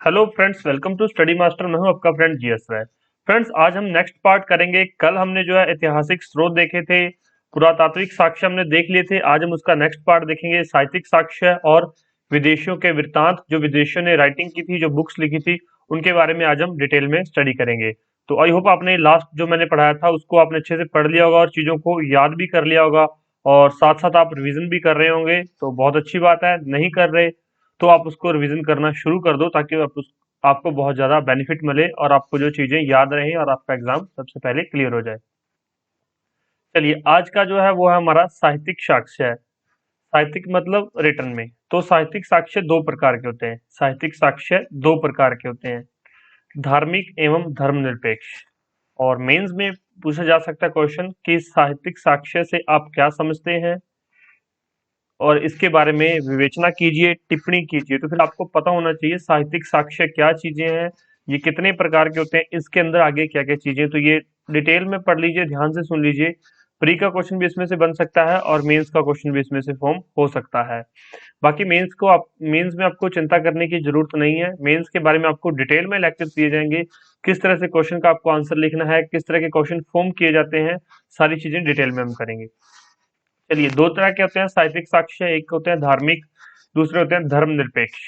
Hello friends, welcome to study master. मैं हूं आपका फ्रेंड जीएस राय। फ्रेंड्स, आज हम नेक्स्ट पार्ट करेंगे। कल हमने जो है ऐतिहासिक स्रोत देखे थे, पुरातात्विक साक्ष्य हमने देख लिए थे। आज हम उसका नेक्स्ट पार्ट देखेंगे, साहित्यिक साक्ष्य और विदेशियों के वृत्तांत, जो विदेशियों ने राइटिंग की थी, जो बुक्स लिखी थी, उनके बारे में आज हम डिटेल में स्टडी करेंगे। तो आई होप आपने लास्ट जो मैंने पढ़ाया था उसको आपने अच्छे से पढ़ लिया होगा और चीजों को याद भी कर लिया होगा, और साथ साथ आप रिवीजन भी कर रहे होंगे, तो बहुत अच्छी बात है। नहीं कर रहे तो आप उसको रिवीजन करना शुरू कर दो, ताकि आपको बहुत ज्यादा बेनिफिट मिले और आपको जो चीजें याद रहें और आपका एग्जाम सबसे पहले क्लियर हो जाए। चलिए, आज का जो है वो है हमारा साहित्यिक साक्ष्य है। साहित्यिक मतलब रिटर्न में। तो साहित्यिक साक्ष्य दो प्रकार के होते हैं। साहित्यिक साक्ष्य दो प्रकार के होते हैं, धार्मिक एवं धर्मनिरपेक्ष। और मेंस में पूछा जा सकता है क्वेश्चन कि साहित्यिक साक्ष्य से आप क्या समझते हैं, और इसके बारे में विवेचना कीजिए, टिप्पणी कीजिए। तो फिर आपको पता होना चाहिए साहित्यिक साक्ष्य क्या चीजें हैं, ये कितने प्रकार के होते हैं, इसके अंदर आगे क्या क्या चीजें। तो ये डिटेल में पढ़ लीजिए, ध्यान से सुन लीजिए। प्री का क्वेश्चन भी इसमें से बन सकता है और मेंस का क्वेश्चन भी इसमें से फॉर्म हो सकता है। बाकी मेंस में आपको चिंता करने की जरूरत नहीं है। मेंस के बारे में आपको डिटेल में लेक्चर दिए जाएंगे, किस तरह से क्वेश्चन का आपको आंसर लिखना है, किस तरह के क्वेश्चन फॉर्म किए जाते हैं, सारी चीजें डिटेल में हम करेंगे। चलिए, दो तरह के होते हैं साहित्यिक साक्ष्य, एक होते हैं धार्मिक, दूसरे होते हैं धर्मनिरपेक्ष।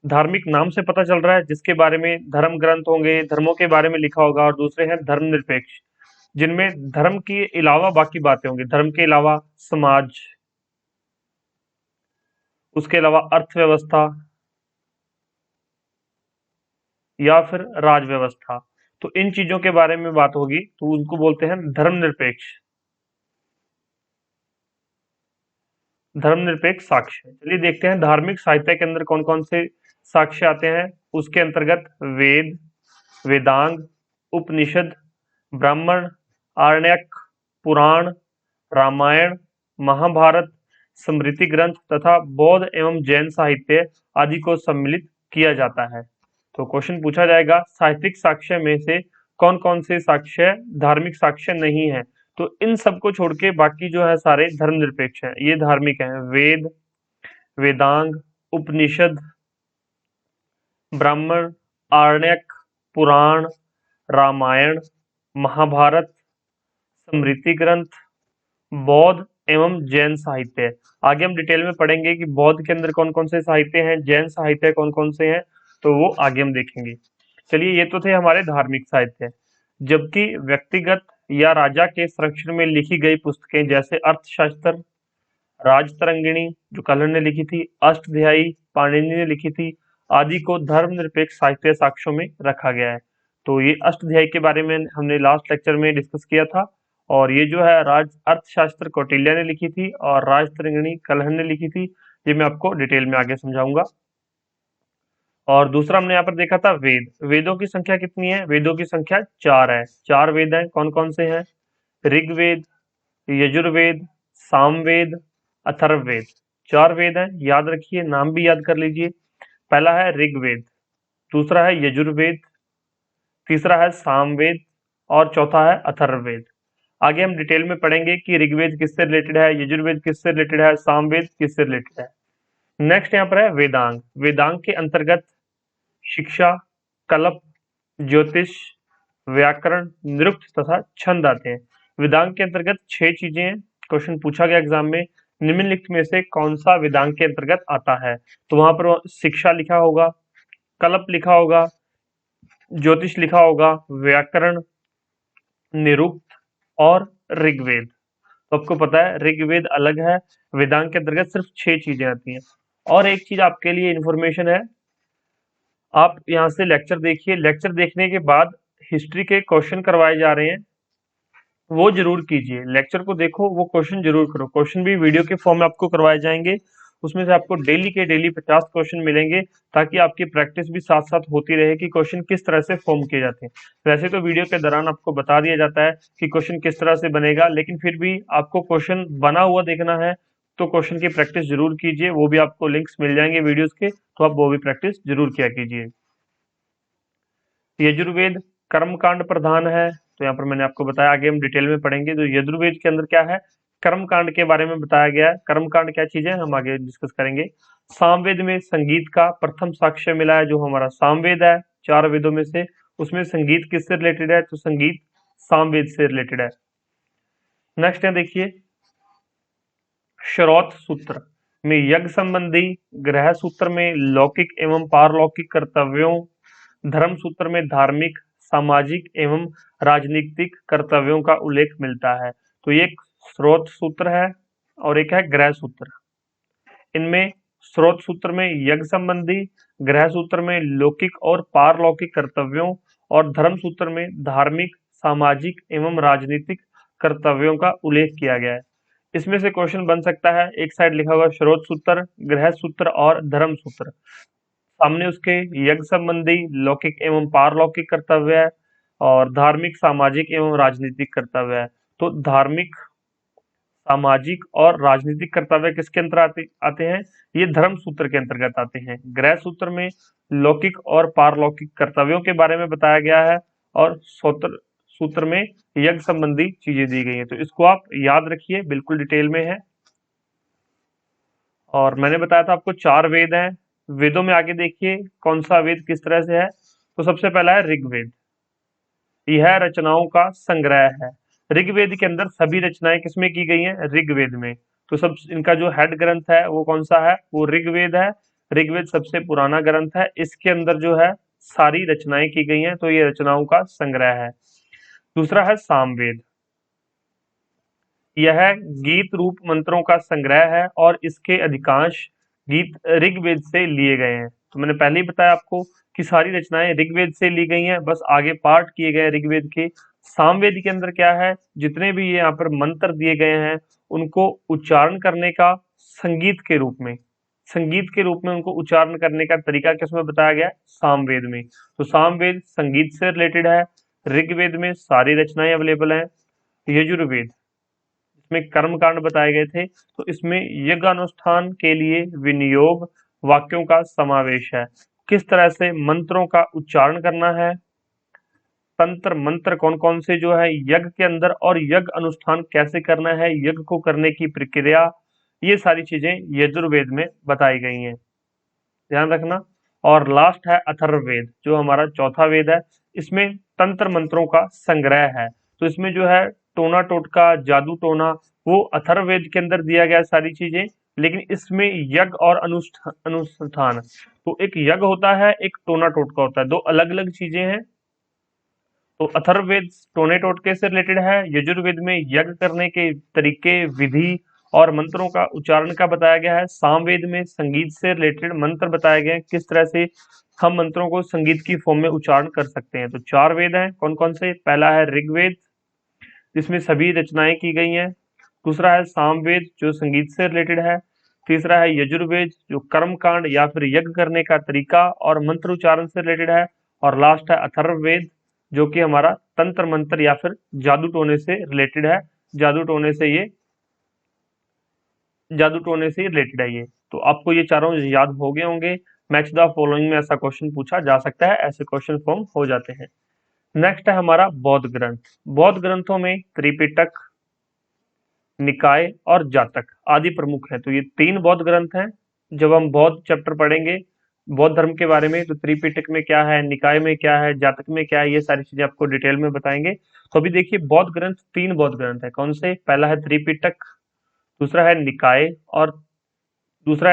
धार्मिक नाम से पता चल रहा है, जिसके बारे में धर्म ग्रंथ होंगे, धर्मों के बारे में लिखा होगा। और दूसरे हैं धर्मनिरपेक्ष, जिनमें धर्म के अलावा बाकी बातें होंगी। धर्म के अलावा समाज, उसके अलावा अर्थव्यवस्था या फिर राज व्यवस्था, तो इन चीजों के बारे में बात होगी, तो उनको बोलते हैं धर्मनिरपेक्ष, धर्मनिरपेक्ष साक्ष्य। चलिए देखते हैं धार्मिक साहित्य के अंदर कौन कौन से साक्ष्य आते हैं। उसके अंतर्गत वेद, वेदांग, उपनिषद, ब्राह्मण, आरण्यक, पुराण, रामायण, महाभारत, स्मृति ग्रंथ तथा बौद्ध एवं जैन साहित्य आदि को सम्मिलित किया जाता है। तो क्वेश्चन पूछा जाएगा, साहित्यिक साक्ष्य में से कौन कौन से साक्ष्य धार्मिक साक्ष्य नहीं है। तो इन सबको छोड़ के बाकी जो है सारे धर्मनिरपेक्ष हैं, ये धार्मिक हैं। वेद, वेदांग, उपनिषद, ब्राह्मण, आरण्यक, पुराण, रामायण, महाभारत, स्मृति ग्रंथ, बौद्ध एवं जैन साहित्य। आगे हम डिटेल में पढ़ेंगे कि बौद्ध के अंदर कौन कौन से साहित्य हैं, जैन साहित्य कौन कौन से हैं, तो वो आगे हम देखेंगे। चलिए, ये तो थे हमारे धार्मिक साहित्य। जबकि व्यक्तिगत या राजा के संरक्षण में लिखी गई पुस्तकें, जैसे अर्थशास्त्र, राजतरंगिणी जो कलहर ने लिखी थी, अष्टध्यायी पाणिनि ने लिखी थी, आदि को धर्मनिरपेक्ष साहित्य साक्ष्यों में रखा गया है। तो ये अष्टध्यायी के बारे में हमने लास्ट लेक्चर में डिस्कस किया था। और ये जो है राज अर्थशास्त्र कौटिल्य ने लिखी थी और राजतरंगिणी कलहर ने लिखी थी। ये मैं आपको डिटेल में आगे समझाऊंगा। और दूसरा हमने यहाँ पर देखा था वेद। वेदों की संख्या कितनी है? वेदों की संख्या 4 है। 4 वेद हैं। कौन कौन से हैं? ऋग्वेद, यजुर्वेद, सामवेद, अथर्ववेद। 4 वेद हैं, याद रखिए, नाम भी याद कर लीजिए। पहला है ऋग्वेद, दूसरा है यजुर्वेद, तीसरा है सामवेद और चौथा है अथर्ववेद। आगे हम डिटेल में पढ़ेंगे कि ऋग्वेद किससे रिलेटेड है, यजुर्वेद किससे रिलेटेड है, सामवेद किससे रिलेटेड है। नेक्स्ट यहाँ पर है वेदांग। वेदांग के अंतर्गत शिक्षा, कल्प, ज्योतिष, व्याकरण, निरुक्त तथा छंद आते हैं। वेदांग के अंतर्गत 6 चीजें हैं। क्वेश्चन पूछा गया एग्जाम में, निम्नलिखित में से कौन सा वेदांग के अंतर्गत आता है। तो वहां पर शिक्षा लिखा होगा, कल्प लिखा होगा, ज्योतिष लिखा होगा, व्याकरण, निरुक्त और ऋग्वेद। तो आपको पता है ऋग्वेद अलग है, वेदांग के अंतर्गत सिर्फ 6 चीजें आती हैं। और एक चीज आपके लिए इंफॉर्मेशन है, आप यहाँ से लेक्चर देखिए, लेक्चर देखने के बाद हिस्ट्री के क्वेश्चन करवाए जा रहे हैं, वो जरूर कीजिए। लेक्चर को देखो, वो क्वेश्चन जरूर करो। क्वेश्चन भी वीडियो के फॉर्म में आपको करवाए जाएंगे, उसमें से आपको डेली के डेली 50 क्वेश्चन मिलेंगे, ताकि आपकी प्रैक्टिस भी साथ साथ होती रहे कि क्वेश्चन किस तरह से फॉर्म किए जाते हैं। वैसे तो वीडियो के दौरान आपको बता दिया जाता है कि क्वेश्चन किस तरह से बनेगा, लेकिन फिर भी आपको क्वेश्चन बना हुआ देखना है, तो क्वेश्चन की प्रैक्टिस जरूर कीजिए। वो भी आपको लिंक्स मिल जाएंगे वीडियोस के, तो आप वो भी प्रैक्टिस जरूर किया कीजिए। यजुर्वेद कर्मकांड प्रधान है, तो यहाँ पर मैंने आपको बताया, आगे हम डिटेल में पढ़ेंगे। तो यजुर्वेद के अंदर क्या है? कर्मकांड के बारे में बताया गया है। कर्मकांड क्या चीज है हम आगे डिस्कस करेंगे। सामवेद में संगीत का प्रथम साक्ष्य मिला है, जो हमारा सामवेद है 4 वेदों में से, उसमें संगीत किससे रिलेटेड है, तो संगीत सामवेद से रिलेटेड है। नेक्स्ट है देखिए, श्रौत सूत्र में यज्ञ संबंधी, गृह सूत्र में लौकिक एवं पारलौकिक कर्तव्यों, धर्म सूत्र में धार्मिक, सामाजिक एवं राजनीतिक कर्तव्यों का उल्लेख मिलता है। तो ये एक स्रोत सूत्र है और एक है गृह सूत्र। इनमें स्रोत सूत्र में यज्ञ संबंधी, गृह सूत्र में लौकिक और पारलौकिक कर्तव्यों और धर्म सूत्र में धार्मिक, सामाजिक एवं राजनीतिक कर्तव्यों का उल्लेख किया गया है। इसमें से क्वेश्चन बन सकता है, एक साइड लिखा हुआ स्रोत सूत्र, गृह सूत्र और धर्म सूत्र, सामने उसके यज्ञ संबंधी, लौकिक एवं पारलौकिक कर्तव्य है और धार्मिक, सामाजिक एवं राजनीतिक कर्तव्य है। तो धार्मिक, सामाजिक और राजनीतिक कर्तव्य किसके अंतर आते हैं, ये धर्म सूत्र के अंतर्गत आते हैं। गृह सूत्र में लौकिक और पारलौकिक कर्तव्यों के बारे में बताया गया है और सूत्र में यज्ञ संबंधी चीजें दी गई हैं। तो इसको आप याद रखिए, बिल्कुल डिटेल में है। और मैंने बताया था आपको 4 वेद हैं। वेदों में आगे देखिए कौन सा वेद किस तरह से है। तो सबसे पहला है ऋग्वेद, यह रचनाओं का संग्रह है। ऋग्वेद के अंदर सभी रचनाएं किसमें की गई हैं, ऋग्वेद में। तो सब इनका जो हेड ग्रंथ है वो कौन सा है, वो ऋग्वेद है। ऋग्वेद सबसे पुराना ग्रंथ है, इसके अंदर जो है सारी रचनाएं की गई हैं, तो ये रचनाओं का संग्रह है। दूसरा है सामवेद, यह गीत रूप मंत्रों का संग्रह है और इसके अधिकांश गीत ऋग्वेद से लिए गए हैं। तो मैंने पहले ही बताया आपको कि सारी रचनाएं ऋग्वेद से ली गई हैं, बस आगे पाठ किए गए ऋग्वेद के। सामवेद के अंदर क्या है, जितने भी यहाँ पर मंत्र दिए गए हैं उनको उच्चारण करने का संगीत के रूप में, उनको उच्चारण करने का तरीका किसमें बताया गया है, सामवेद में। तो सामवेद संगीत से रिलेटेड है। ऋग्वेद में सारी रचनाएं अवेलेबल हैं। यजुर्वेद में कर्मकांड बताए गए थे, तो इसमें यज्ञ अनुष्ठान के लिए विनियोग वाक्यों का समावेश है। किस तरह से मंत्रों का उच्चारण करना है, तंत्र मंत्र कौन कौन से जो है यज्ञ के अंदर, और यज्ञ अनुष्ठान कैसे करना है, यज्ञ को करने की प्रक्रिया, ये सारी चीजें यजुर्वेद में बताई गई हैं, ध्यान रखना। और लास्ट है अथर्ववेद, जो हमारा चौथा वेद है। इसमें तंत्र मंत्रों का संग्रह है। तो इसमें जो है टोना टोटका, जादू टोना, वो अथर्ववेद के अंदर दिया गया सारी चीजें, लेकिन इसमें यज्ञ और अनुष्ठान, तो एक यज्ञ होता है, एक टोना टोटका होता है, दो अलग अलग चीजें हैं। तो अथर्ववेद टोने टोटके से रिलेटेड है, यजुर्वेद में यज्ञ करने के तरीके, विधि और मंत्रों का उच्चारण का बताया गया है। सामवेद में संगीत से रिलेटेड मंत्र बताए गए हैं, किस तरह से हम मंत्रों को संगीत की फॉर्म में उच्चारण कर सकते हैं। तो 4 वेद हैं, कौन कौन से, पहला है ऋग्वेद जिसमें सभी रचनाएं की गई हैं। दूसरा है सामवेद जो संगीत से रिलेटेड है। तीसरा है यजुर्वेद जो कर्मकांड या फिर यज्ञ करने का तरीका और मंत्र उच्चारण से रिलेटेड है। और लास्ट है अथर्ववेद जो कि हमारा तंत्र मंत्र या फिर जादू टोने से रिलेटेड है। जादू टोने से रिलेटेड है ये। तो आपको ये चारों याद हो गए होंगे। मैच द फॉलोइंग में ऐसा क्वेश्चन पूछा जा सकता है, ऐसे क्वेश्चन फॉर्म हो जाते हैं। नेक्स्ट है हमारा बौद्ध ग्रंथ। बौद्ध ग्रंथों में त्रिपिटक, निकाय और जातक आदि प्रमुख है। तो ये 3 बौद्ध ग्रंथ हैं। जब हम बौद्ध चैप्टर पढ़ेंगे बौद्ध धर्म के बारे में, तो त्रिपिटक में क्या है, निकाय में क्या है, जातक में क्या है, ये सारी चीजें आपको डिटेल में बताएंगे। तो अभी देखिए बौद्ध ग्रंथ 3 बौद्ध ग्रंथ है। कौन से, पहला है त्रिपिटक, दूसरा है निकाय और तीसरा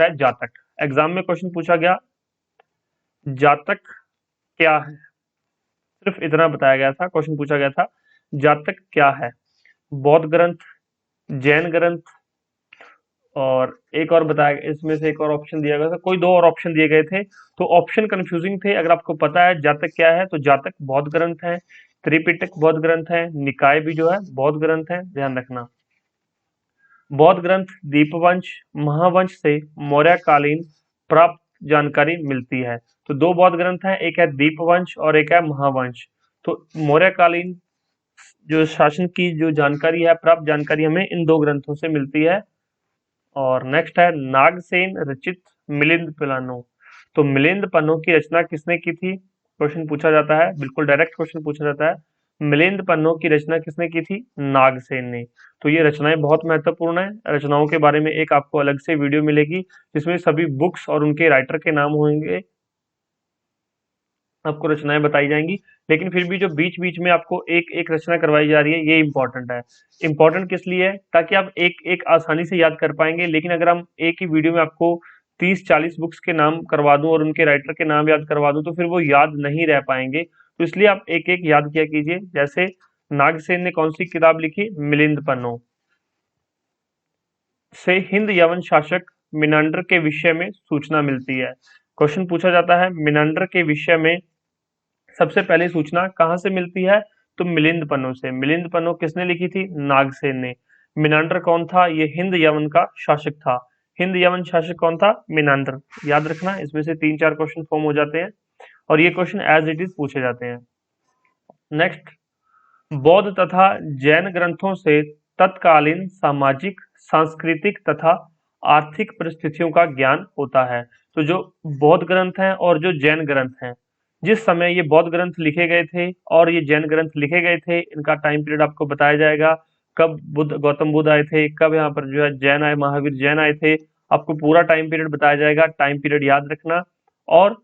है जातक। एग्जाम में क्वेश्चन पूछा गया जातक क्या है, सिर्फ इतना बताया गया था, क्वेश्चन पूछा गया था जातक क्या है। बौद्ध ग्रंथ, जैन ग्रंथ और एक और बताया गया, इसमें से एक और ऑप्शन दिया गया था, कोई 2 और ऑप्शन दिए गए थे, तो ऑप्शन कंफ्यूजिंग थे। अगर आपको पता है जातक क्या है, तो जातक बौद्ध ग्रंथ है, त्रिपिटक बौद्ध ग्रंथ है, निकाय भी जो है बौद्ध ग्रंथ है, ध्यान रखना। बौद्ध ग्रंथ दीपवंश, महावंश से मौर्यकालीन प्राप्त जानकारी मिलती है। तो 2 बौद्ध ग्रंथ हैं, एक है दीपवंश और एक है महावंश। तो मौर्यकालीन जो शासन की जो जानकारी है, प्राप्त जानकारी हमें इन 2 ग्रंथों से मिलती है। और नेक्स्ट है नागसेन रचित मिलिंद पन्नों। तो मिलिंद पन्नों की रचना किसने की थी, क्वेश्चन पूछा जाता है, बिल्कुल डायरेक्ट क्वेश्चन पूछा जाता है। मिलिंद पन्नों की रचना किसने की थी? नागसेन ने। तो ये रचनाएं बहुत महत्वपूर्ण है। रचनाओं के बारे में एक आपको अलग से वीडियो मिलेगी जिसमें सभी बुक्स और उनके राइटर के नाम होंगे, आपको रचनाएं बताई जाएंगी। लेकिन फिर भी जो बीच बीच में आपको एक एक रचना करवाई जा रही है ये इंपॉर्टेंट है। इंपॉर्टेंट किस लिए है? ताकि आप एक एक आसानी से याद कर पाएंगे। लेकिन अगर हम एक ही वीडियो में आपको 30-40 बुक्स के नाम करवा दूं और उनके राइटर के नाम याद करवा दूं तो फिर वो याद नहीं रह पाएंगे। तो इसलिए आप एक एक याद किया कीजिए। जैसे नागसेन ने कौन सी किताब लिखी? मिलिंद पन्नों से हिंद यवन शासक मिनांडर के विषय में सूचना मिलती है। क्वेश्चन पूछा जाता है मिनांडर के विषय में सबसे पहले सूचना कहाँ से मिलती है? तो मिलिंद पन्नों से। मिलिंद पन्नों किसने लिखी थी? नागसेन ने। मिनांडर कौन था? ये हिंद यवन का शासक था। हिंद यवन शासक कौन था? मिनांडर। याद रखना, इसमें से 3-4 क्वेश्चन फॉर्म हो जाते हैं और ये क्वेश्चन एज इट इज पूछे जाते हैं। नेक्स्ट, बौद्ध तथा जैन ग्रंथों से तत्कालीन सामाजिक, सांस्कृतिक तथा आर्थिक परिस्थितियों का ज्ञान होता है। तो जो बौद्ध ग्रंथ हैं और जो जैन ग्रंथ हैं, जिस समय ये बौद्ध ग्रंथ लिखे गए थे और ये जैन ग्रंथ लिखे गए थे, इनका टाइम पीरियड आपको बताया जाएगा। कब गौतम बुद्ध आए थे, कब यहाँ पर जो है जैन आए, महावीर जैन आए थे, आपको पूरा टाइम पीरियड बताया जाएगा। टाइम पीरियड याद रखना। और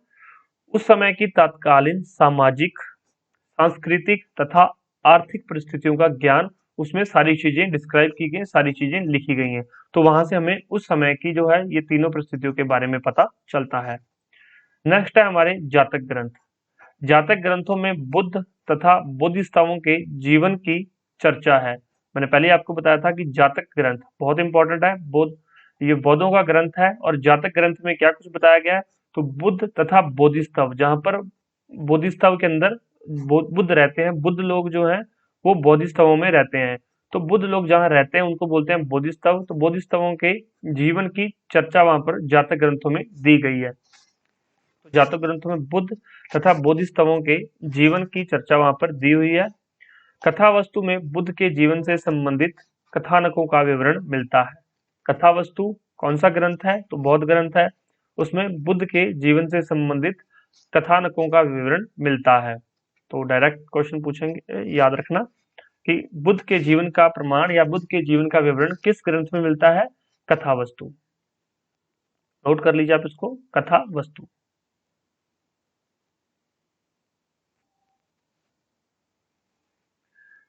उस समय की तत्कालीन सामाजिक, सांस्कृतिक तथा आर्थिक परिस्थितियों का ज्ञान, उसमें सारी चीजें डिस्क्राइब की गई, सारी चीजें लिखी गई हैं। तो वहां से हमें उस समय की जो है ये तीनों परिस्थितियों के बारे में पता चलता है। नेक्स्ट है हमारे जातक ग्रंथ। जातक ग्रंथों में बुद्ध तथा बोधिसत्वों के जीवन की चर्चा है। मैंने पहले आपको बताया था कि जातक ग्रंथ बहुत इंपॉर्टेंट है। ये बौद्धों का ग्रंथ है और जातक ग्रंथ में क्या कुछ बताया गया है? तो बुद्ध तथा बोधिसत्व, जहां पर बोधिसत्व के अंदर बुद्ध रहते हैं, बुद्ध लोग जो हैं वो बोधिसत्वों में रहते हैं। तो बुद्ध लोग जहाँ रहते हैं उनको बोलते हैं बोधिसत्व। तो बोधिसत्वों के जीवन की चर्चा वहां पर जातक ग्रंथों में दी गई है। तो जातक ग्रंथों में बुद्ध तथा बोधिसत्वों के जीवन की चर्चा वहां पर दी हुई है। कथा वस्तु में बुद्ध के जीवन से संबंधित कथानकों का विवरण मिलता है। कथा वस्तु कौन सा ग्रंथ है? तो बौद्ध ग्रंथ है। उसमें बुद्ध के जीवन से संबंधित कथानकों का विवरण मिलता है। तो डायरेक्ट क्वेश्चन पूछेंगे, याद रखना कि बुद्ध के जीवन का प्रमाण या बुद्ध के जीवन का विवरण किस ग्रंथ में मिलता है? कथा वस्तु। नोट कर लीजिए आप इसको, कथा वस्तु।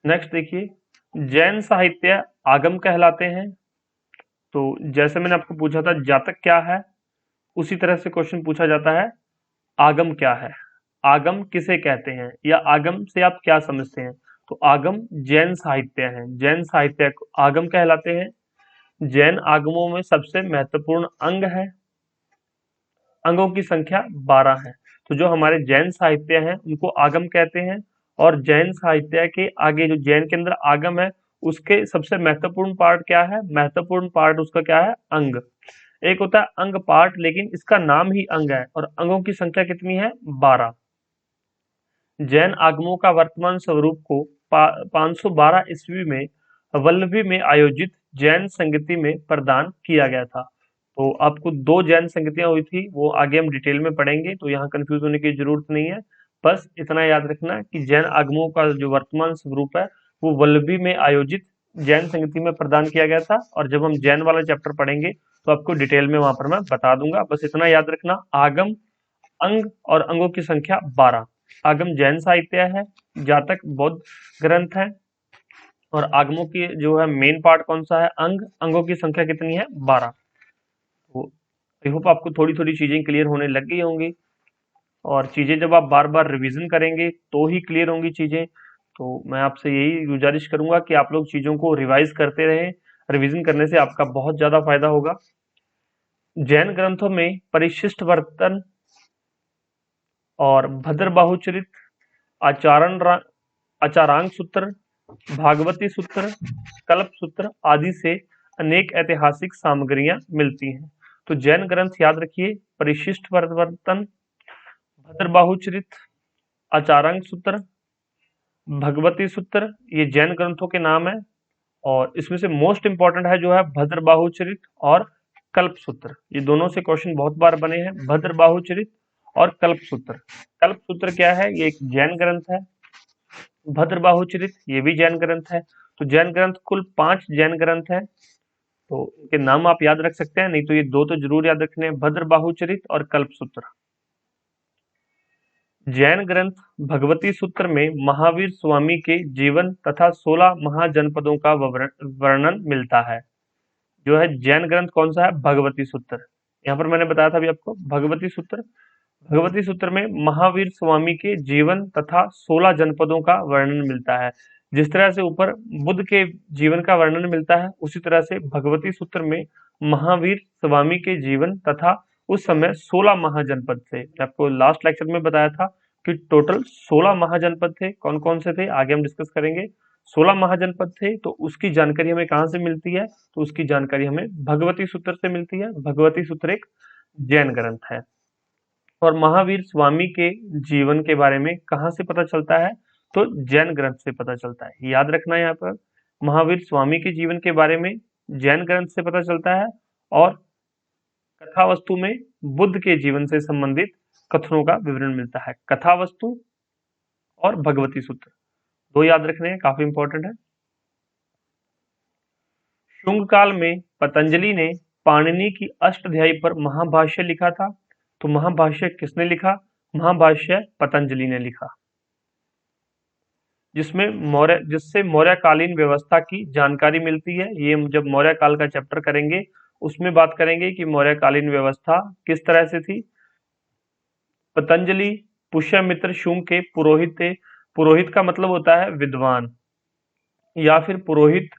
नेक्स्ट देखिए, जैन साहित्य आगम कहलाते हैं। तो जैसे मैंने आपको पूछा था जातक क्या है, उसी तरह से क्वेश्चन पूछा जाता है आगम क्या है। आगम किसे कहते हैं या आगम से आप क्या समझते हैं? तो आगम जैन साहित्य है। जैन साहित्य आगम कहलाते हैं। जैन आगमों में सबसे महत्वपूर्ण अंग है। अंगों की संख्या 12 है। तो जो हमारे जैन साहित्य हैं उनको आगम कहते हैं। और जैन साहित्य के आगे जो जैन के अंदर आगम है उसके सबसे महत्वपूर्ण पार्ट क्या है? महत्वपूर्ण पार्ट उसका क्या है? अंग। एक होता है अंग पाठ, लेकिन इसका नाम ही अंग है और अंगों की संख्या कितनी है? 12। जैन आगमों का वर्तमान स्वरूप को 512 ईस्वी में वल्लभी में आयोजित जैन संगति में प्रदान किया गया था। तो आपको 2 जैन संगतियां हुई थी, वो आगे हम डिटेल में पढ़ेंगे, तो यहाँ कंफ्यूज होने की जरूरत नहीं है। बस इतना याद रखना कि जैन आगमों का जो वर्तमान स्वरूप है वो वल्लभी में आयोजित जैन संगति में प्रदान किया गया था। और जब हम जैन वाला चैप्टर पढ़ेंगे तो आपको डिटेल में वहां पर मैं बता दूंगा। बस इतना याद रखना, आगम, अंग और अंगों की संख्या 12। आगम जैन साहित्य है, जातक बौद्ध ग्रंथ है और आगमों की जो है मेन पार्ट कौन सा है? अंग। अंगों की संख्या कितनी है? 12। तो आई होप आपको थोड़ी थोड़ी चीजें क्लियर होने लग गई होंगी और चीजें जब आप बार बार रिवीजन करेंगे तो ही क्लियर होंगी चीजें। तो मैं आपसे यही गुजारिश करूंगा कि आप लोग चीजों को रिवाइज करते रहें। रिवीजन करने से आपका बहुत ज्यादा फायदा होगा। जैन ग्रंथों में परिशिष्ट वर्तन और भद्रबाहुचरित, आचारांग सूत्र, भागवती सूत्र, कल्प सूत्र आदि से अनेक ऐतिहासिक सामग्रियां मिलती हैं। तो जैन ग्रंथ याद रखिए, परिशिष्ट वर्तन, भद्रबाहुचरित, आचारांग सूत्र, भगवती सूत्र, ये जैन ग्रंथों के नाम है। और इसमें से मोस्ट इंपॉर्टेंट है जो है भद्रबाहुचरित और कल्प सूत्र। ये दोनों से क्वेश्चन बहुत बार बने हैं, भद्रबाहुचरित और कल्प सूत्र। कल्प सूत्र क्या है? ये एक जैन ग्रंथ है। भद्रबाहु चरित, ये भी जैन ग्रंथ है। तो जैन ग्रंथ कुल 5 जैन ग्रंथ है, तो इनके नाम आप याद रख सकते हैं, नहीं तो ये 2 तो जरूर याद रखने हैं, भद्रबाहु चरित और कल्पसूत्र। जैन ग्रंथ भगवती सूत्र में महावीर स्वामी के जीवन तथा 16 महाजनपदों का वर्णन मिलता है। जो है जैन ग्रंथ कौन सा है? भगवती सूत्र। यहाँ पर मैंने बताया था अभी आपको भगवती सूत्र। भगवती सूत्र में महावीर स्वामी के जीवन तथा 16 जनपदों का वर्णन मिलता है। जिस तरह से ऊपर बुद्ध के जीवन का वर्णन मिलता है, उसी तरह से भगवती सूत्र में महावीर स्वामी के जीवन तथा उस समय 16 महाजनपद थे। आपको लास्ट लेक्चर में बताया था कि टोटल 16 महाजनपद थे। कौन कौन से थे आगे हम डिस्कस करेंगे। 16 महाजनपद थे, तो उसकी जानकारी हमें कहाँ से मिलती है? तो उसकी जानकारी हमें भगवती सूत्र से मिलती है। भगवती सूत्र एक जैन ग्रंथ है। और महावीर स्वामी के जीवन के बारे में कहाँ से पता चलता है? तो जैन ग्रंथ से पता चलता है। याद रखना है यहाँ पर, महावीर स्वामी के जीवन के बारे में जैन ग्रंथ से पता चलता है, और कथा वस्तु में बुद्ध के जीवन से संबंधित कथनों का विवरण मिलता है। कथा वस्तु और भगवती सूत्र 2 याद रखने हैं, काफी इंपॉर्टेंट है। शुंग काल में पतंजलि ने पाणिनि की अष्टाध्यायी पर महाभाष्य लिखा था। तो महाभाष्य किसने लिखा? महाभाष्य पतंजलि ने लिखा, जिससे मौर्यकालीन व्यवस्था की जानकारी मिलती है। ये हम जब मौर्य काल का चैप्टर करेंगे उसमें बात करेंगे कि मौर्यकालीन व्यवस्था किस तरह से थी। पतंजलि पुष्यमित्र शुंग के पुरोहित थे। पुरोहित का मतलब होता है विद्वान या फिर पुरोहित,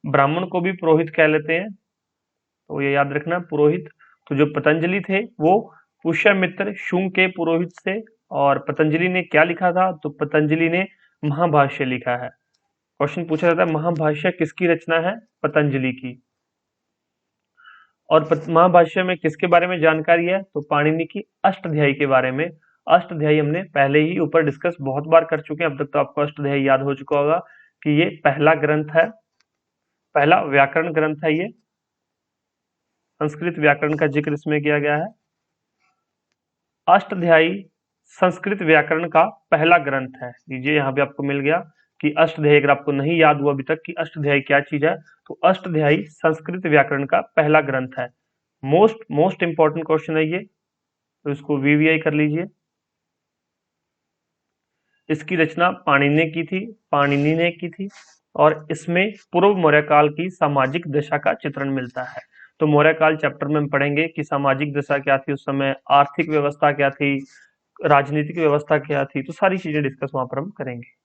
ब्राह्मण को भी पुरोहित कह लेते हैं, तो ये याद रखना पुरोहित। तो जो पतंजलि थे वो पुष्यमित्र शुंग के पुरोहित से। और पतंजलि ने क्या लिखा था? तो पतंजलि ने महाभाष्य लिखा है। क्वेश्चन पूछा जाता है महाभाष्य किसकी रचना है? पतंजलि की। और महाभाष्य में किसके बारे में जानकारी है? तो पाणिनि की अष्टाध्यायी के बारे में। अष्टाध्यायी हमने पहले ही ऊपर डिस्कस बहुत बार कर चुके हैं, अब तक तो आपको अष्टाध्यायी याद हो चुका होगा कि ये पहला ग्रंथ है, पहला व्याकरण ग्रंथ है। ये संस्कृत व्याकरण का जिक्र इसमें किया गया है। अष्टाध्यायी संस्कृत व्याकरण का पहला ग्रंथ है। लीजिए यहाँ पे आपको मिल गया कि अष्टाध्यायी, अगर आपको नहीं याद हुआ अभी तक कि अष्टाध्यायी क्या चीज है, तो अष्टाध्यायी संस्कृत व्याकरण का पहला ग्रंथ है। मोस्ट इंपॉर्टेंट क्वेश्चन है ये, तो इसको वीवीआई कर लीजिए। इसकी रचना पाणिनि ने की थी, और इसमें पूर्व मौर्यकाल की सामाजिक दशा का चित्रण मिलता है। तो मौर्यकाल चैप्टर में हम पढ़ेंगे कि सामाजिक दशा क्या थी उस समय, आर्थिक व्यवस्था क्या थी, राजनीतिक व्यवस्था क्या थी, तो सारी चीजें डिस्कस वहां पर हम करेंगे।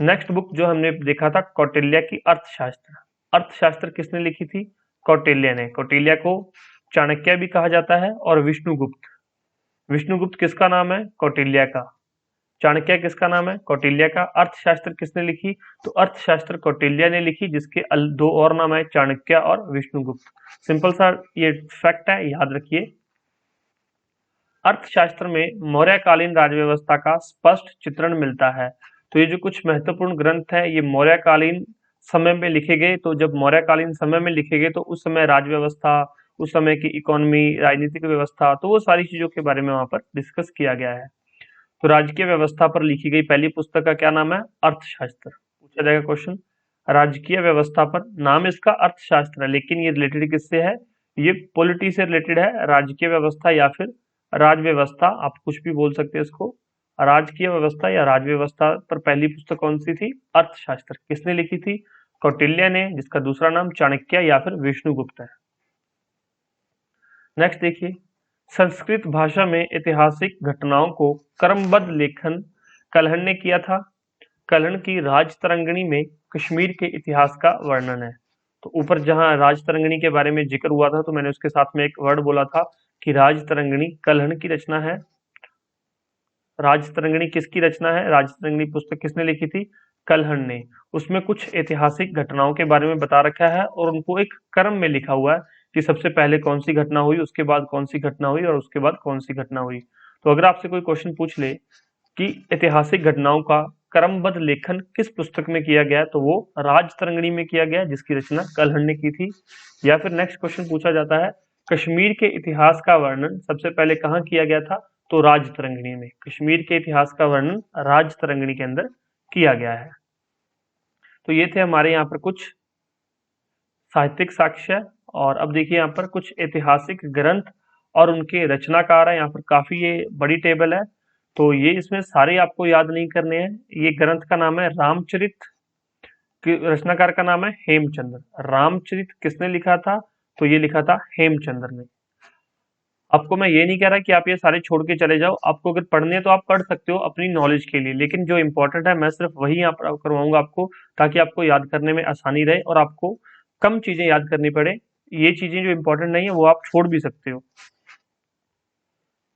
नेक्स्ट बुक जो हमने देखा था कौटिल्य की अर्थशास्त्र। अर्थशास्त्र किसने लिखी थी? कौटिल्य ने। कौटिल्य को चाणक्य भी कहा जाता है और विष्णुगुप्त। विष्णुगुप्त किसका नाम है? कौटिल्य का। चाणक्य किसका नाम है? कौटिल्य का। अर्थशास्त्र किसने लिखी? तो अर्थशास्त्र कौटिल्य ने लिखी, जिसके 2 और नाम है, चाणक्य और विष्णुगुप्त। सिंपल सा ये फैक्ट है, याद रखिए। अर्थशास्त्र में मौर्यकालीन राज्यव्यवस्था का स्पष्ट चित्रण मिलता है। तो ये जो कुछ महत्वपूर्ण ग्रंथ है ये मौर्यकालीन समय में लिखे गए। तो जब मौर्यकालीन समय में लिखे गए तो उस समय राज्यव्यवस्था, उस समय की इकोनॉमी, राजनीतिक व्यवस्था, तो वो सारी चीजों के बारे में वहां पर डिस्कस किया गया है। तो राजकीय व्यवस्था पर लिखी गई पहली पुस्तक का क्या नाम है? अर्थशास्त्र। पूछा जाएगा क्वेश्चन, राजकीय व्यवस्था पर, नाम इसका अर्थशास्त्र है लेकिन ये रिलेटेड किससे है? ये पॉलिटी से रिलेटेड है। राजकीय व्यवस्था या फिर राज व्यवस्था, आप कुछ भी बोल सकते हैं इसको। राजकीय व्यवस्था या राज व्यवस्था पर पहली पुस्तक कौन सी थी? अर्थशास्त्र। किसने लिखी थी? कौटिल्य ने, जिसका दूसरा नाम चाणक्य या फिर विष्णुगुप्त है। नेक्स्ट देखिए, संस्कृत भाषा में ऐतिहासिक घटनाओं को क्रमबद्ध लेखन कल्हण ने किया था। कल्हण की राजतरंगिणी में कश्मीर के इतिहास का वर्णन है। तो ऊपर जहां राजतरंगिणी के बारे में जिक्र हुआ था तो मैंने उसके साथ में एक वर्ड बोला था कि राजतरंगिणी कल्हण की रचना है। राजतरंगिणी किसकी रचना है? राजतरंगिणी पुस्तक किसने लिखी थी? कल्हण ने। उसमें कुछ ऐतिहासिक घटनाओं के बारे में बता रखा है और उनको एक क्रम में लिखा हुआ है कि सबसे पहले कौन सी घटना हुई, उसके बाद कौन सी घटना हुई और उसके बाद कौन सी घटना हुई। तो अगर आपसे कोई क्वेश्चन पूछ ले कि ऐतिहासिक घटनाओं का क्रमबद्ध लेखन किस पुस्तक में किया गया, तो वो राजतरंगिणी में किया गया, जिसकी रचना कल्हण ने की थी। या फिर नेक्स्ट क्वेश्चन पूछा जाता है, कश्मीर के इतिहास का वर्णन सबसे पहले कहाँ किया गया था? तो राजतरंगिणी में। कश्मीर के इतिहास का वर्णन राजतरंगिणी के अंदर किया गया है। तो ये थे हमारे यहाँ पर कुछ साहित्यिक साक्ष्य। और अब देखिए यहाँ पर कुछ ऐतिहासिक ग्रंथ और उनके रचनाकार है। यहाँ पर काफी ये बड़ी टेबल है, तो ये इसमें सारे आपको याद नहीं करने हैं। ये ग्रंथ का नाम है रामचरित, रचनाकार का नाम है हेमचंद्र। रामचरित किसने लिखा था? तो ये लिखा था हेमचंद्र ने। आपको मैं ये नहीं कह रहा कि आप ये सारे छोड़ के चले जाओ, आपको अगर पढ़ने हैं तो आप पढ़ सकते हो अपनी नॉलेज के लिए, लेकिन जो इंपॉर्टेंट है मैं सिर्फ वही यहाँ पर करवाऊंगा आपको, ताकि आपको याद करने में आसानी रहे और आपको कम चीजें याद करनी पड़े। ये चीजें जो इंपॉर्टेंट नहीं है वो आप छोड़ भी सकते हो।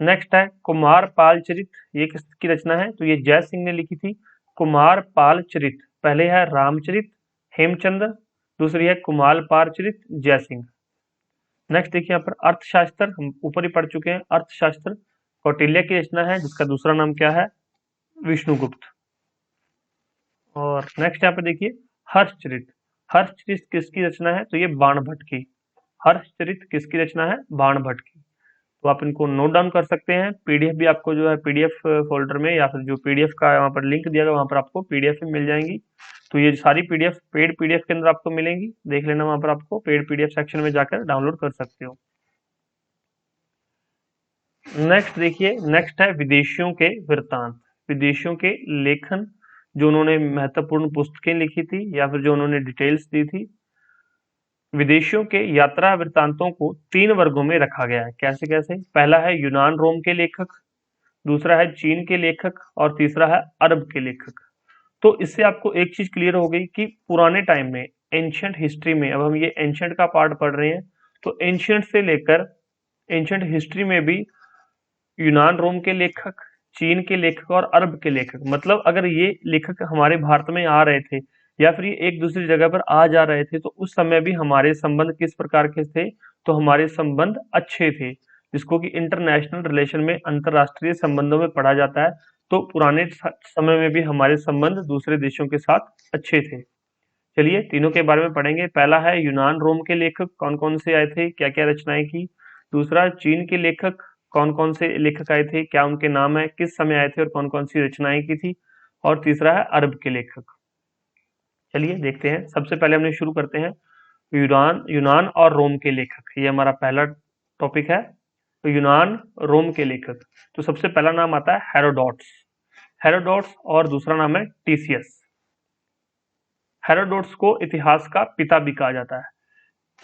नेक्स्ट है कुमार पाल चरित। ये किसकी रचना है? तो ये जय सिंह ने लिखी थी। कुमार पाल चरित, पहले है रामचरित हेमचंद्र, दूसरी है कुमार पाल चरित जय सिंह। नेक्स्ट देखिए यहाँ पर अर्थशास्त्र, हम ऊपर ही पढ़ चुके हैं। अर्थशास्त्र कौटिल्य की रचना है, जिसका दूसरा नाम क्या है? विष्णुगुप्त। और नेक्स्ट यहाँ पे देखिए हर्षचरित। हर्षचरित किसकी रचना है? तो ये बाणभट्ट की। हर्षचरित किसकी रचना है? बाणभट्ट की। तो आप इनको नोट डाउन कर सकते हैं। पीडीएफ भी आपको जो है पीडीएफ फोल्डर में, या फिर जो पीडीएफ का वहाँ पर लिंक दिया गया वहाँ पर आपको पीडीएफ में मिल जाएंगी। तो ये सारी पीडीएफ पेड पीडीएफ के अंदर आपको मिलेंगी, देख लेना, वहाँ पर आपको पेड पीडीएफ सेक्शन में जाकर डाउनलोड कर सकते हो। नेक्स्ट देखिए, नेक्स्ट है विदेशियों के वृत्तांत। विदेशियों के लेखन, जो उन्होंने महत्वपूर्ण पुस्तकें लिखी थी या फिर जो उन्होंने डिटेल्स दी थी। विदेशियों के यात्रा वृत्तांतों को 3 वर्गों में रखा गया है। कैसे कैसे? पहला है यूनान रोम के लेखक, दूसरा है चीन के लेखक और तीसरा है अरब के लेखक। तो इससे आपको एक चीज क्लियर हो गई कि पुराने टाइम में, एंशियंट हिस्ट्री में, अब हम ये एंशियंट का पार्ट पढ़ रहे हैं, तो एंशियंट से लेकर एंशियंट हिस्ट्री में भी यूनान रोम के लेखक, चीन के लेखक और अरब के लेखक, मतलब अगर ये लेखक हमारे भारत में आ रहे थे या फिर ये एक दूसरी जगह पर आ जा रहे थे, तो उस समय भी हमारे संबंध किस प्रकार के थे? तो हमारे संबंध अच्छे थे, जिसको कि इंटरनेशनल रिलेशन में, अंतरराष्ट्रीय संबंधों में पढ़ा जाता है। तो पुराने समय में भी हमारे संबंध दूसरे देशों के साथ अच्छे थे। चलिए तीनों के बारे में पढ़ेंगे। पहला है यूनान रोम के लेखक, कौन कौन से आए थे, क्या क्या रचनाएं की। दूसरा चीन के लेखक, कौन कौन से लेखक आए थे, क्या उनके नाम है, किस समय आए थे और कौन कौन सी रचनाएं की थी। और तीसरा है अरब के लेखक। चलिए देखते हैं। सबसे पहले हमने शुरू करते हैं यूनान यूनान और रोम के लेखक, ये हमारा पहला टॉपिक है। तो यूनान रोम के लेखक, तो सबसे पहला नाम आता है हेरोडोट्स। हेरोडोट्स और दूसरा नाम है टीसियस। हेरोडोट्स को इतिहास का पिता भी कहा जाता है।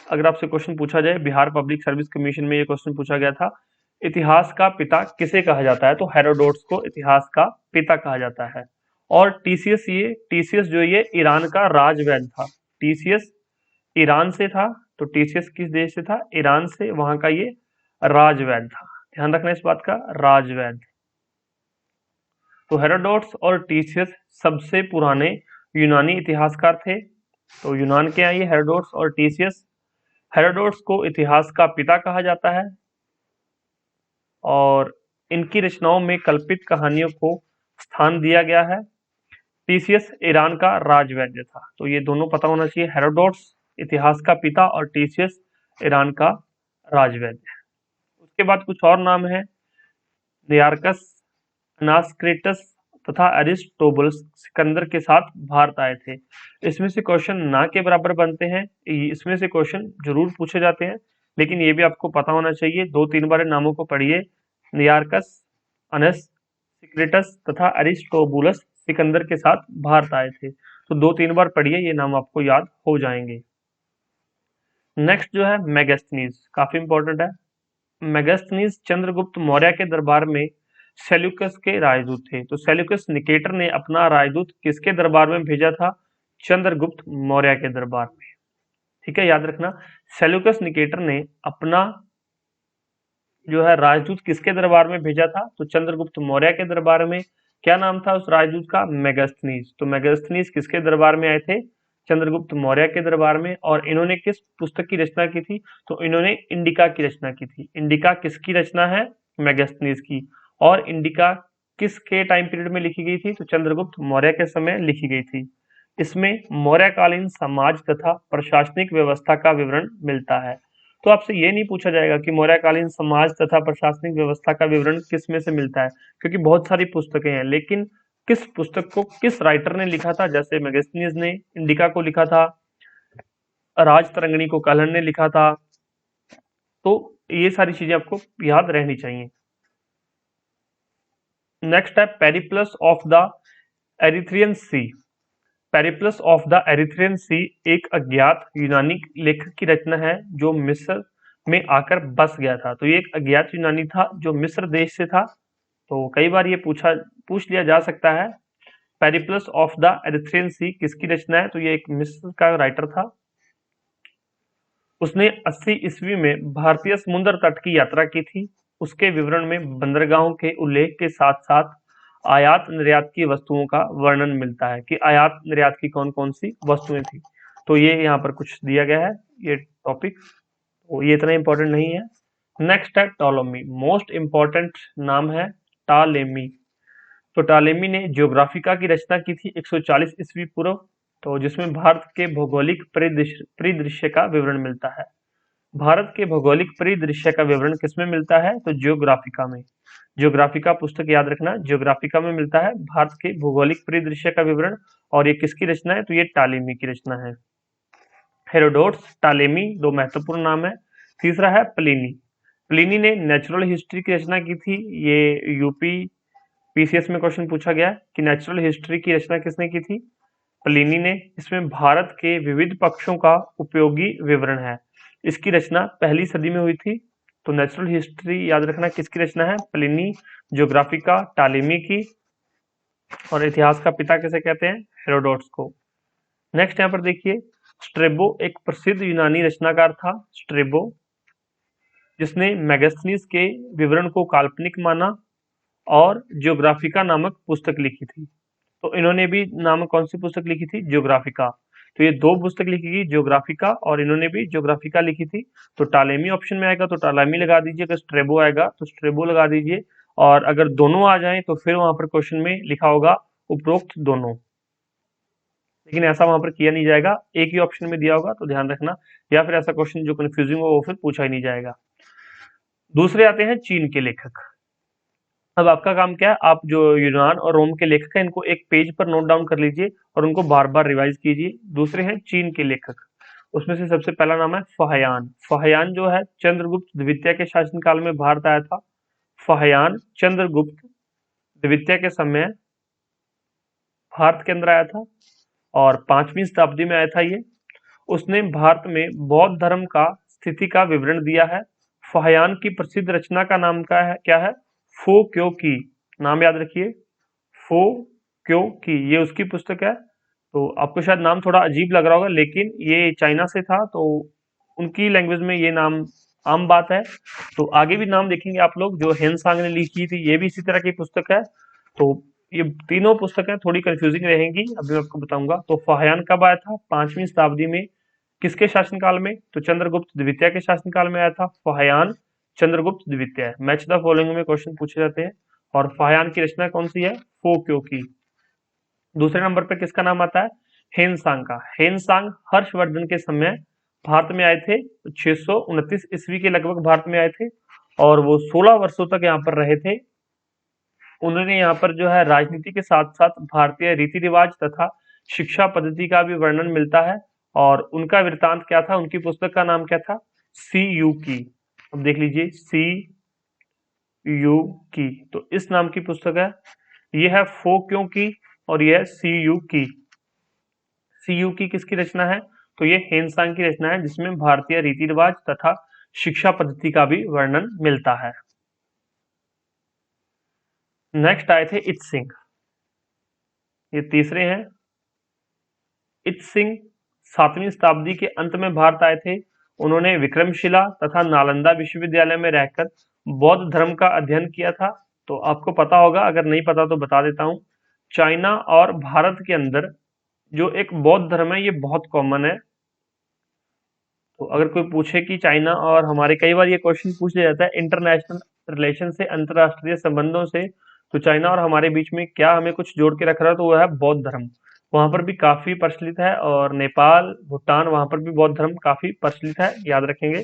अगर आपसे क्वेश्चन पूछा जाए, बिहार पब्लिक सर्विस कमीशन में ये क्वेश्चन पूछा गया था, इतिहास का पिता किसे कहा जाता है? तो हेरोडोट्स को इतिहास का पिता कहा जाता है। और टीसीएस जो ये ईरान का राजवैद्य था। टीसीएस ईरान से था, तो टीसीएस किस देश से था? ईरान से। वहां का ये राजवैद्य था, ध्यान रखना इस बात का, राजवैद्य। तो हेरोडोट्स और टीसीएस सबसे पुराने यूनानी इतिहासकार थे। तो यूनान के हैं ये हेरोडोट्स और टीसीएस। हेरोडोट्स को इतिहास का पिता कहा जाता है और इनकी रचनाओं में कल्पित कहानियों को स्थान दिया गया है। टीसीएस ईरान का राजवैद्य था, तो ये दोनों पता होना चाहिए, हेरोडोट्स इतिहास का पिता और टीसीएस ईरान का राजवैद्य। उसके बाद कुछ और नाम है, नियार्कस, अनास्क्रेटस तथा अरिस्टोबुलस सिकंदर के साथ भारत आए थे। इसमें से क्वेश्चन ना के बराबर बनते हैं, इसमें से क्वेश्चन जरूर पूछे जाते हैं, लेकिन ये भी आपको पता होना चाहिए। 2-3 बार नामों को पढ़िए, नियार्कस, अनस्क्रेटस तथा अरिस्टोबुलस सिकंदर के साथ भारत आए थे। तो 2-3 बार पढ़िए, ये नाम आपको याद हो जाएंगे। नेक्स्ट जो है मेगास्थनीज, काफी इंपॉर्टेंट है। मेगास्थनीज चंद्रगुप्त मौर्य के दरबार में सेल्यूकस के राजदूत थे। तो सेल्यूकस निकेटर ने अपना राजदूत किसके दरबार में भेजा था? चंद्रगुप्त मौर्य के दरबार में। ठीक है, याद रखना, सेल्यूकस निकेटर ने अपना जो है राजदूत किसके दरबार में भेजा था? तो चंद्रगुप्त मौर्य के दरबार में। क्या नाम था उस राजदूत का? मेगास्थनीज। तो मेगास्थनीज किसके दरबार में आए थे? चंद्रगुप्त मौर्य के दरबार में। और इन्होंने किस पुस्तक की रचना की थी? तो इन्होंने इंडिका की रचना की थी। इंडिका किसकी रचना है? मेगास्थनीज की। और इंडिका किसके टाइम पीरियड में लिखी गई थी? तो चंद्रगुप्त मौर्य के समय लिखी गई थी। इसमें मौर्यकालीन समाज तथा प्रशासनिक व्यवस्था का विवरण मिलता है। तो आपसे ये नहीं पूछा जाएगा कि मौर्यकालीन समाज तथा प्रशासनिक व्यवस्था का विवरण किस में से मिलता है, क्योंकि बहुत सारी पुस्तकें हैं, लेकिन किस पुस्तक को किस राइटर ने लिखा था, जैसे मेगास्थनीज ने इंडिका को लिखा था, राजतरंगिणी को कल्हण ने लिखा था। तो ये सारी चीजें आपको याद रहनी चाहिए। नेक्स्ट है Periplus of the Erythraean Sea. Periplus of the Erythraean Sea एक अज्ञात यूनानी लेखक की रचना है जो मिस्र में आकर बस गया था। तो ये एक अज्ञात यूनानी था जो मिस्र देश से था। तो कई बार ये पूछ लिया जा सकता है। पेरिप्लस ऑफ द एरिथ्रियन सी किसकी रचना है? तो ये एक मिस्र का राइटर था। उसने 80 ईस्वी में भारतीय समुद्र तट की यात्रा की थी। उसके विवरण में बंदरगाहों के उल्लेख के साथ साथ आयात निर्यात की वस्तुओं का वर्णन मिलता है कि आयात निर्यात की कौन कौन सी वस्तुएं थी। तो ये यहाँ पर कुछ दिया गया है ये टॉपिक, तो ये इतना इंपॉर्टेंट नहीं है। नेक्स्ट है टॉलेमी। मोस्ट इंपॉर्टेंट नाम है टालेमी। तो टालेमी ने ज्योग्राफिका की रचना की थी 140 ईस्वी पूर्व, तो जिसमें भारत के भौगोलिक परिदृश्य का विवरण मिलता है। भारत के भौगोलिक परिदृश्य का विवरण किसमें मिलता है? तो ज्योग्राफिका में। ज्योग्राफिका पुस्तक याद रखना, ज्योग्राफिका में मिलता है भारत के भौगोलिक परिदृश्य का विवरण। और ये किसकी रचना है? तो ये टालेमी की रचना है। हेरोडोट्स, टालेमी दो महत्वपूर्ण नाम है। तीसरा है प्लिनी। प्लिनी ने नेचुरल हिस्ट्री की रचना की थी। ये यूपी पीसीएस में क्वेश्चन पूछा गया कि नेचुरल हिस्ट्री की रचना किसने की थी? प्लिनी ने। इसमें भारत के विविध पक्षों का उपयोगी विवरण है। इसकी रचना पहली सदी में हुई थी। तो नेचुरल हिस्ट्री याद रखना किसकी रचना है? प्लिनी। ज्योग्राफिका टालेमी की। और इतिहास का पिता किसे कहते हैं? हेरोडोट्स को। नेक्स्ट यहाँ पर देखिए, स्ट्रेबो एक प्रसिद्ध यूनानी रचनाकार था। स्ट्रेबो, जिसने मेगास्थनीज के विवरण को काल्पनिक माना और ज्योग्राफिका नामक पुस्तक लिखी थी। तो इन्होंने भी नामक कौन सी पुस्तक लिखी थी? ज्योग्राफिका। तो ये दो पुस्तक लिखी गई, ज्योग्राफिका और इन्होंने भी ज्योग्राफिका लिखी थी। तो टालेमी ऑप्शन में आएगा तो टालेमी लगा दीजिए, अगर स्ट्रेबो आएगा तो स्ट्रेबो लगा दीजिए। और अगर दोनों आ जाएं तो फिर वहां पर क्वेश्चन में लिखा होगा उपरोक्त दोनों, लेकिन ऐसा वहां पर किया नहीं जाएगा, एक ही ऑप्शन में दिया होगा, तो ध्यान रखना। या फिर ऐसा क्वेश्चन जो कंफ्यूजिंग हो वो फिर पूछा ही नहीं जाएगा। दूसरे आते हैं चीन के लेखक। अब आपका काम क्या है, आप जो यूनान और रोम के लेखक हैं इनको एक पेज पर नोट डाउन कर लीजिए और उनको बार बार रिवाइज कीजिए। दूसरे हैं चीन के लेखक। उसमें से सबसे पहला नाम है फाहियान। फाहियान जो है चंद्रगुप्त द्वितीय के शासनकाल में भारत आया था। फाहियान चंद्रगुप्त द्वितीय के समय भारत के अंदर आया था और 5वीं शताब्दी में आया था ये। उसने भारत में बौद्ध धर्म का स्थिति का विवरण दिया है। फाहियान की प्रसिद्ध रचना का नाम क्या है? फो क्यो की। नाम याद रखिए, फो क्यो की, ये उसकी पुस्तक है। तो आपको शायद नाम थोड़ा अजीब लग रहा होगा, लेकिन ये चाइना से था तो उनकी लैंग्वेज में ये नाम आम बात है। तो आगे भी नाम देखेंगे आप लोग, जो हेनसांग ने लिखी थी ये भी इसी तरह की पुस्तक है। तो ये तीनों पुस्तकें थोड़ी कंफ्यूजिंग रहेंगी, अभी मैं आपको बताऊंगा। तो फाहियान कब आया था? 5वीं शताब्दी में। किसके शासनकाल में? तो चंद्रगुप्त द्वितीय के शासनकाल में आया था फाहियान। चंद्रगुप्त द्वितीय, मैच द फॉलोइंग में क्वेश्चन पूछे जाते हैं। और फाहियान की रचना कौन सी है? फो क्यो की। दूसरे नंबर पे किसका नाम आता है? हेनसांग का। हेनसांग हर्षवर्धन के समय भारत में आए थे। 629 ईस्वी के लगभग भारत में आए थे और वो 16 वर्षों तक यहाँ पर रहे थे। उन्होंने यहाँ पर जो है राजनीति के साथ साथ भारतीय रीति रिवाज तथा शिक्षा पद्धति का भी वर्णन मिलता है। और उनका वृत्तांत क्या था? उनकी पुस्तक का नाम क्या था? सी यू की। अब देख लीजिए, सी यू की, तो इस नाम की पुस्तक है। ये है फो क्यों की और ये है सी यू की। सी यू की किसकी रचना है? तो ये हेनसांग की रचना है, जिसमें भारतीय रीति रिवाज तथा शिक्षा पद्धति का भी वर्णन मिलता है। नेक्स्ट आए थे इत सिंह। ये तीसरे हैं। इत सिंह 7वीं शताब्दी के अंत में भारत आए थे। उन्होंने विक्रमशिला तथा नालंदा विश्वविद्यालय में रहकर बौद्ध धर्म का अध्ययन किया था। तो आपको पता होगा, अगर नहीं पता तो बता देता हूँ। चाइना और भारत के अंदर जो एक बौद्ध धर्म है ये बहुत कॉमन है। तो अगर कोई पूछे कि चाइना और हमारे, कई बार ये क्वेश्चन पूछ लिया जाता है इंटरनेशनल रिलेशन से, अंतरराष्ट्रीय संबंधों से, तो चाइना और हमारे बीच में क्या हमें कुछ जोड़ के रख रहा है? तो वो है बौद्ध धर्म। वहां पर भी काफी प्रचलित है और नेपाल, भूटान, वहां पर भी बौद्ध धर्म काफी प्रचलित है, याद रखेंगे।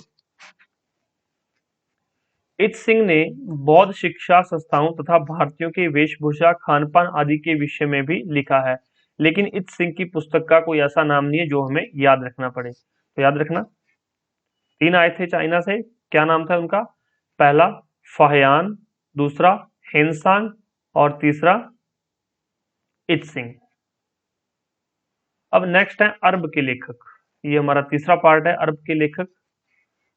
इत सिंह ने बौद्ध शिक्षा संस्थाओं तथा भारतीयों के वेशभूषा, खान-पान आदि के विषय में भी लिखा है। लेकिन इत सिंह की पुस्तक का कोई ऐसा नाम नहीं है जो हमें याद रखना पड़े। तो याद रखना, 3 आए थे चाइना से, क्या नाम था उनका? पहला फाहियान, दूसरा हेनसांग और तीसरा इत सिंह। अब नेक्स्ट है अरब के लेखक। ये हमारा तीसरा पार्ट है, अरब के लेखक।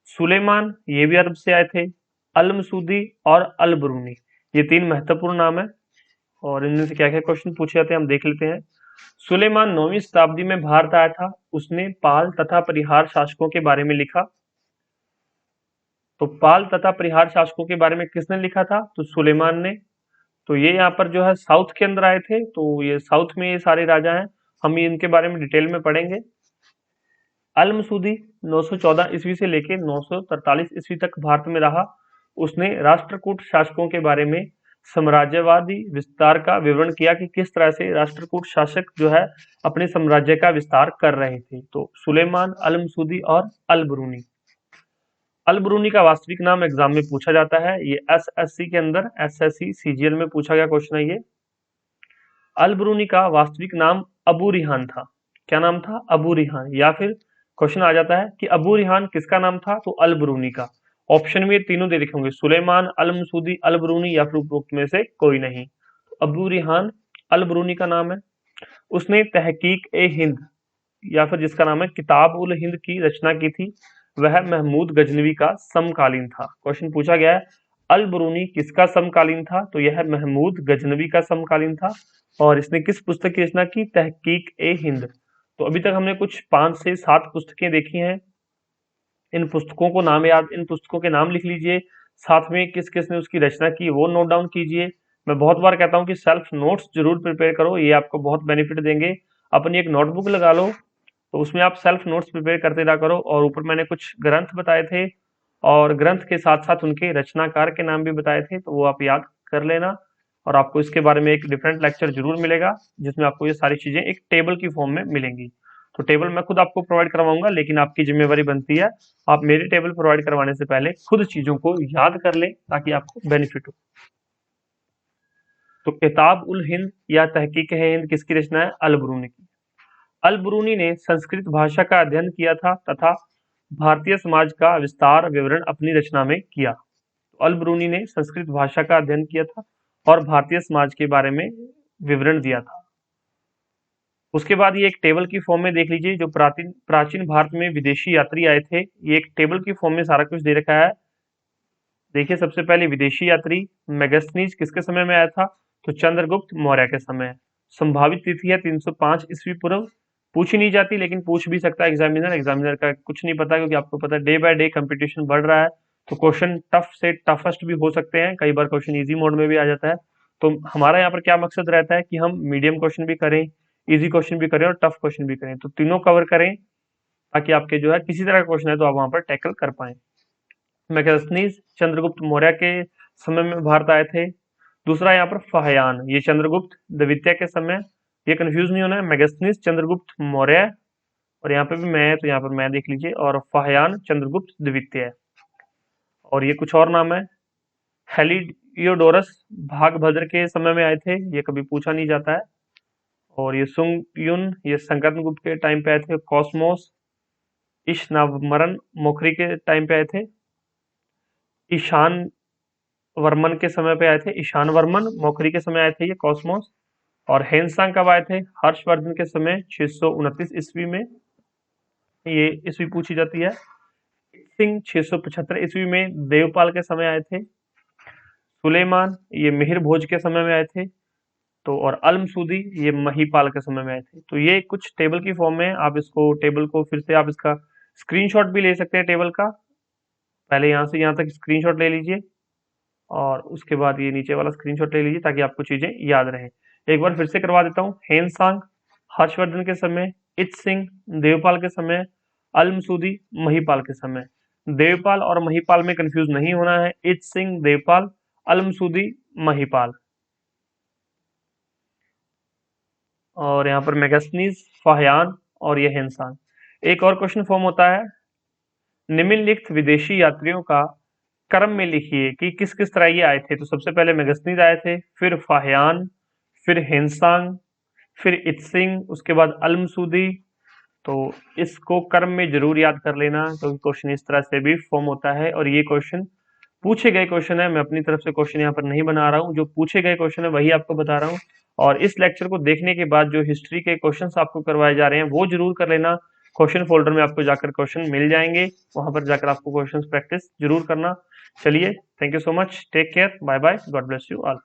सुलेमान, ये भी अरब से आए थे। अल मसूदी और अल बरूनी, ये 3 महत्वपूर्ण नाम है और इनमें से क्या क्या क्वेश्चन पूछे जाते हैं हम देख लेते हैं। सुलेमान 9वीं शताब्दी में भारत आया था। उसने पाल तथा परिहार शासकों के बारे में लिखा। तो पाल तथा परिहार शासकों के बारे में किसने लिखा था? तो सुलेमान ने। तो ये यहाँ पर जो है साउथ के अंदर आए थे, तो ये साउथ में ये सारे राजा हैं। हम इनके बारे में डिटेल में पढ़ेंगे। अल मसूदी 914 ईस्वी से लेके 943 ईस्वी तक भारत में रहा। उसने राष्ट्रकूट शासकों के बारे में साम्राज्यवादी विस्तार का विवरण किया कि किस तरह से राष्ट्रकूट शासक जो है अपने साम्राज्य का विस्तार कर रहे थे। तो सुलेमान, अल मसूदी और अल बरूनी। अल बरूनी का वास्तविक नाम एग्जाम में पूछा जाता है। ये एसएससी के अंदर, एसएससी सीजीएल में पूछा गया क्वेश्चन है ये। अल बरूनी का वास्तविक नाम अबू रिहान था। क्या नाम था? अबू रिहान। या फिर क्वेश्चन आ जाता है कि अबू रिहान किसका नाम था? तो अल बरूनी का। ऑप्शन में ये तीनों दे रखे होंगे, सुलेमान, अल मसूदी, अल बरूनी या फिर उपरोक्त में से कोई नहीं। अबू रिहान अल बरूनी का नाम है। उसने तहकीक ए हिंद या फिर जिसका नाम है किताब उल हिंद की रचना की थी। वह महमूद गजनवी का समकालीन था। क्वेश्चन पूछा गया है अल बरूनी किसका समकालीन था? तो यह महमूद गजनवी का समकालीन था। और इसने किस पुस्तक की रचना की? तहकीक ए हिंद। तो अभी तक हमने कुछ 5 से 7 पुस्तकें देखी हैं। इन पुस्तकों को नाम याद, इन पुस्तकों के नाम लिख लीजिए, साथ में किस किस ने उसकी रचना की वो नोट डाउन कीजिए। मैं बहुत बार कहता हूँ कि सेल्फ नोट्स जरूर प्रिपेयर करो, ये आपको बहुत बेनिफिट देंगे। अपनी एक नोटबुक लगा लो, तो उसमें आप सेल्फ नोट्स प्रिपेयर करते रहा करो। और ऊपर मैंने कुछ ग्रंथ बताए थे और ग्रंथ के साथ साथ उनके रचनाकार के नाम भी बताए थे, तो वो आप याद कर लेना। और आपको इसके बारे में एक डिफरेंट लेक्चर जरूर मिलेगा जिसमें आपको ये सारी चीजें एक टेबल की फॉर्म में मिलेंगी। तो टेबल मैं खुद आपको प्रोवाइड करवाऊंगा, लेकिन आपकी जिम्मेवारी बनती है आप मेरी टेबल प्रोवाइड करवाने से पहले खुद चीजों को याद कर लें ताकि आपको बेनिफिट हो। तो किताब उल हिंद या तहकीक है हिंद किसकी रचना है? अल बरूनी की। अल बरूनी ने संस्कृत भाषा का अध्ययन किया था तथा भारतीय समाज का विस्तार विवरण अपनी रचना में किया। तो अल बरूनी ने संस्कृत भाषा का अध्ययन किया था और भारतीय समाज के बारे में विवरण दिया था। उसके बाद ये एक टेबल की फॉर्म में देख लीजिए, जो प्राचीन भारत में विदेशी यात्री आए थे, ये एक टेबल की फॉर्म में सारा कुछ दे रखा है। देखिए, सबसे पहले विदेशी यात्री मेगस्थनीज किसके समय में आया था? तो चंद्रगुप्त मौर्य के समय। संभावित तिथि है 305 ईस्वी पूर्व। पूछी नहीं जाती लेकिन पूछ भी सकता है एग्जामिनर का कुछ नहीं पता, क्योंकि आपको पता है डे बाय डे कंपटीशन बढ़ रहा है। तो क्वेश्चन टफ से टफेस्ट भी हो सकते हैं, कई बार क्वेश्चन इजी मोड में भी आ जाता है। तो हमारा यहाँ पर क्या मकसद रहता है कि हम मीडियम क्वेश्चन भी करें, इजी क्वेश्चन भी करें और टफ क्वेश्चन भी करें, तो तीनों कवर करें ताकि आपके जो है किसी तरह का क्वेश्चन है तो आप वहां पर टैकल कर पाए। मैगस्थनीज चंद्रगुप्त मौर्य के समय में भारत आए थे। दूसरा यहाँ पर फाहियान, ये चंद्रगुप्त द्वितीय के समय। ये कंफ्यूज नहीं होना है, मैगस्थनीज चंद्रगुप्त मौर्य और यहाँ पे भी मैं है तो यहाँ पर मैं देख लीजिए, और फाहियान चंद्रगुप्त द्वितीय। और ये कुछ और नाम है, हेलियोडोरस भागभद्र के समय में आए थे, ये कभी पूछा नहीं जाता है। और ये सुंग युन, ये संकर्न गुप्त के टाइम पे आए थे। कॉस्मोस इशनावमरन मोखरी के टाइम पे आए थे। ईशान वर्मन के समय पे आए थे, ईशान वर्मन मोखरी के समय आए थे ये कॉस्मोस। और हेनसांग कब आए थे? हर्षवर्धन के समय 629 ईस्वी में, ये ईस्वी पूछी जाती है। सिंह 675 ईस्वी में देवपाल के समय आए थे। सुलेमान ये मिहिर भोज के समय में आए थे। तो और अल मसूदी ये महीपाल के समय में आए थे। तो ये कुछ टेबल की फॉर्म में, आप इसको टेबल को फिर से आप इसका स्क्रीनशॉट भी ले सकते हैं टेबल का। पहले यहाँ से यहाँ तक स्क्रीनशॉट ले लीजिए और उसके बाद ये नीचे वाला स्क्रीनशॉट ले लीजिए ताकि आपको चीजें याद रहें। एक बार फिर से करवा देता हूँ। हेनसांग हर्षवर्धन के समय, इत सिंह देवपाल के समय, अल मसूदी महीपाल के समय। देवपाल और महीपाल में कंफ्यूज नहीं होना है, इत सिंह देवपाल, अल मसूदी महीपाल। और यहाँ पर मेगास्नीज फाहियान और ये हेनसांग। एक और क्वेश्चन फॉर्म होता है, निम्नलिखित विदेशी यात्रियों का क्रम में लिखिए कि किस किस तरह ये आए थे। तो सबसे पहले मेगस्नीज आए थे, फिर फाहियान, फिर हिंसांग, फिर इत्सिंग, उसके बाद अलमसूदी। तो इसको क्रम में जरूर याद कर लेना, क्योंकि क्वेश्चन इस तरह से भी फॉर्म होता है। और ये क्वेश्चन पूछे गए क्वेश्चन है, मैं अपनी तरफ से क्वेश्चन यहाँ पर नहीं बना रहा हूँ, जो पूछे गए क्वेश्चन है वही आपको बता रहा हूँ। और इस लेक्चर को देखने के बाद जो हिस्ट्री के क्वेश्चंस आपको करवाए जा रहे हैं वो जरूर कर लेना। क्वेश्चन फोल्डर में आपको जाकर क्वेश्चन मिल जाएंगे, वहां पर जाकर आपको क्वेश्चन प्रैक्टिस जरूर करना। चलिए, thank you so much, take care, bye bye, God bless you all.